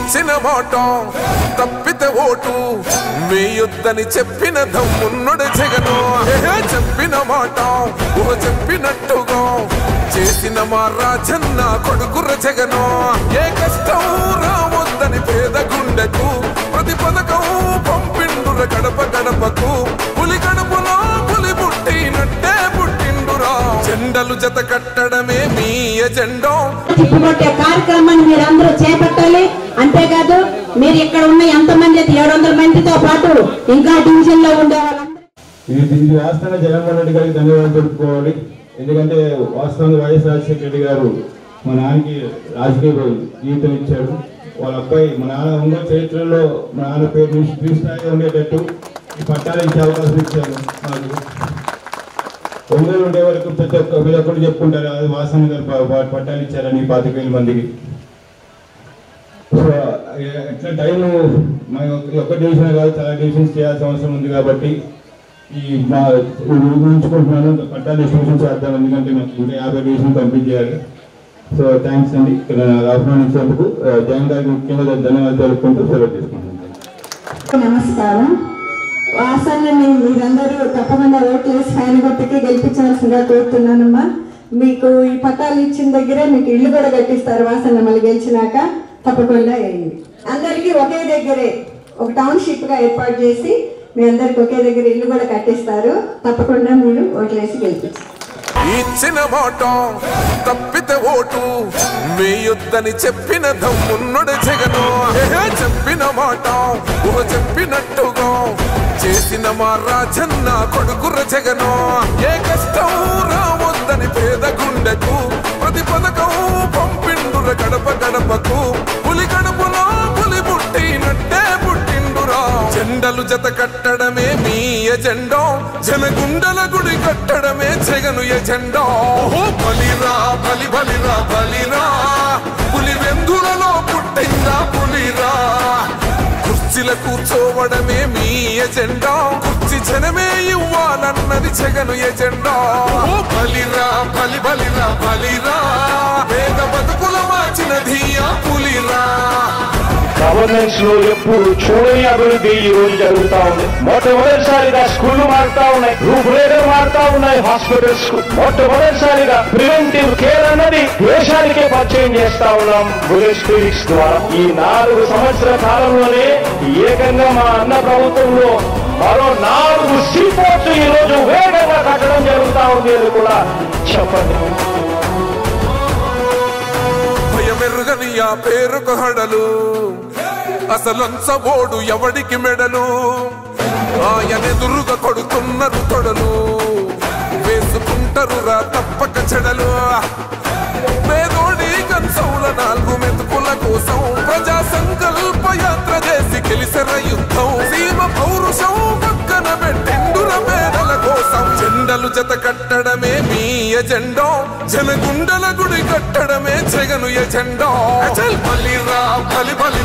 ఇచ్చిన మాట తప్పితే ఓటు వేయొద్దని చెప్పిన దమ్మున్నడు జగను. చెప్పిన మాట చెప్పినట్టుగా చేసిన మా రాజన్న కొడుకుర జగను. ఏ కష్టం రావద్దని పేద గుండెకు ప్రతి పథకం పంపిండుర గడప గడపకు. పులి గడపలో పులి పుట్టినట్టే పుట్టిండురా. జెండలు జత కట్టడమే మీ ఎజెండా. తిప్పుకొట్టే కార్యక్రమాన్ని మీరందరూ చేపట్టాలి. అంతేకాదు మీరు ఇక్కడ ఉన్న ఎంతమంది 700 మందితో పాటు ఇంకా డివిజన్ లో ఉండే ఇది వాస్తవంగా జగన్మోహన్ రెడ్డి గారికి ధన్యవాదాలు తెలుపుకోవాలి. ఎందుకంటే వాస్తవంగా వైఎస్ రాజశేఖర రెడ్డి గారు మా నాన్నకి రాజకీయ జీవితం ఇచ్చాడు. వాళ్ళ అబ్బాయి మా నాన్న ఉన్న చరిత్రలో మా నాన్న పేరు స్థాయిగా ఉండేటట్టు ఈ పట్టాలు ఇచ్చే అవకాశం ఇచ్చారు మాకు. ఒంగోలు ఉండే వరకు ప్రతి ఒక్కరు చెప్పుకుంటారు అది వాసన గారు పట్టాలు ఇచ్చారని 25,000 మందికి. సో ఎట్లా టైము మా ఒక్క డివిజన్ కాదు చాలా డివిజన్స్ చేయాల్సిన అవసరం ఉంది. కాబట్టి ఈ మా ఉంచుకుంటున్నాను పట్టాలు డిస్ట్రిబ్యూషన్ చేద్దాం. ఎందుకంటే నాకు ఇంకా 50 డివిజన్ కంప్లీట్ చేయాలి. సో థ్యాంక్స్ అండి. ఇక్కడ ఆహ్వానించేందుకు జగన్ గారికి ముఖ్యంగా ధన్యవాదాలు తెలుపుకుంటూ సెలవు తీసుకుంటున్నాను. నమస్కారం. వాసనని మీరందరూ తప్పకుండా ఓట్లేసి ఫ్యాన్ గుర్తుకి గెలిపించాల్సిందిగా కోరుతున్నానమ్మా. మీకు ఈ పట్టాలు ఇచ్చిన దగ్గరే మీకు ఇల్లు కూడా కట్టిస్తారు. వాసన మళ్ళీ గెలిచినాక తప్పకుండా వేయండి. అందరికీ ఒకే దగ్గరే ఒక టౌన్షిప్ గా ఏర్పాటు చేసి మీ అందరికి ఒకే దగ్గర ఇల్లు కూడా కట్టిస్తారు. తప్పకుండా మీరు ఓట్లేసి గెలిపించారు. ఇచ్చిన మాట తప్పితే ఓటు వేయొద్దని చెప్పిన దమ్మున్నడు జగను. చెప్పిన మాట చెప్పినట్టుగా చేసిన మా రాజన్న కొడుకుర జగను. ఏ కష్టం రావద్దని పేద గుండెకు ప్రతి పథకం పంపిండుర గడప గడపకు. పులి గడపలో పులి పుట్టినట్టే పుట్టిండురా. జెండలు జత కట్టడమే మీ ఎజెండా. జనగుండల గుడి కట్టడమే జగను ఎజెండా. బలిరా బలి బలిరా బలిరా పులి వెందులలో పుట్టిందా పులిరా. కుర్చీల కూర్చోవడమే మీ ఎజెండా. కుర్చీ జనమే ఇవ్వాలన్నది జగను ఎజెండా. బలిరా బలి బలిరా బలిరా పేద బతుకుల మార్చినది ఆ పులిరా. గవర్నెన్స్ లో ఎప్పుడు చూడని అభివృద్ధి ఈ రోజు జరుగుతా ఉంది. మొట్టమొదటిసారిగా స్కూళ్లు మారుతా ఉన్నాయి, రూపురేఖలు మారుతా ఉన్నాయి. హాస్పిటల్స్ మొట్టమొదటిసారిగా ప్రివెంటివ్ కేర్ అన్నది దేశానికే పరిచయం చేస్తా ఉన్నాం బుల్లెట్ క్లినిక్స్ ద్వారా. ఈ 4 సంవత్సరాల కాలంలోనే ఏకంగా మా అన్న ప్రభుత్వంలో మరో 4 సీపోర్ట్స్ ఈ రోజు వేగంగా కట్టడం జరుగుతా ఉంది అని కూడా చెప్పండి. భయమెరుగని ఆ పేరుకు హడలు అసలంచబోడు ఎవడికి మెడలు. ఆయనెదురుగా కొడుతున్నారు తొడలు వేసుకుంటారు రా తప్పక చెడలు. పేదోడి కంచౌల 4 మెతుకుల కోసం ప్రజా సంకల్ప యాత్ర చేసి గెలిసెర యుద్ధం. సీమ పౌరుషం పక్కన పెట్టిండుర పేదల కోసం. జెండలు జత కట్టడమే మీ ఎజెండా. జనగుండల గుడి కట్టడమే జగను ఎజెండా. బలిరా బలి బలి